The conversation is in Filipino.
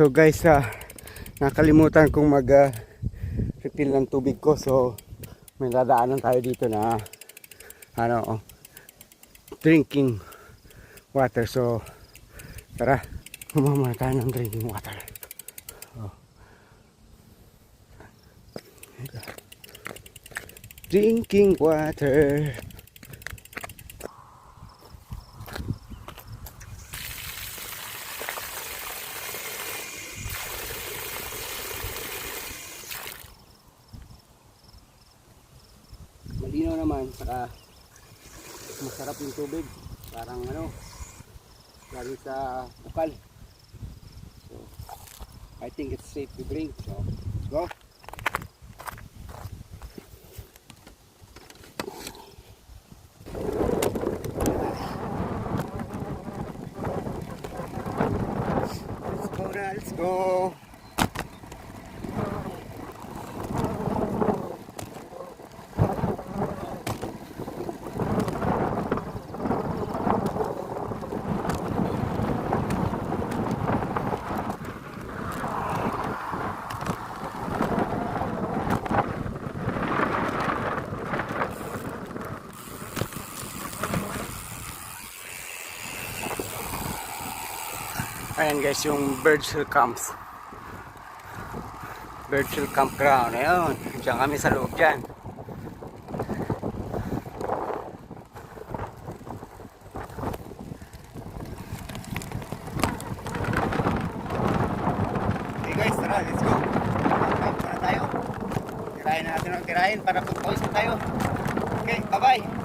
So guys, nakalimutan kong mag refill ng tubig ko. So may dadaanan tayo dito na drinking water. So tara, kumama tayo ng drinking water. Drinking water. Malinaw naman, saka masarap yung tubig. Parang galing sa bukal. So I think it's safe to drink. So let's go. Let's go. Ayan guys, yung Birdshill Camps. Birdshill Campground. Ayun, diyan kami sa loob dyan. Okay guys, tara, let's go. Para tayo. Tirahin natin ang tirahin para pagpawis na tayo. Okay, bye bye.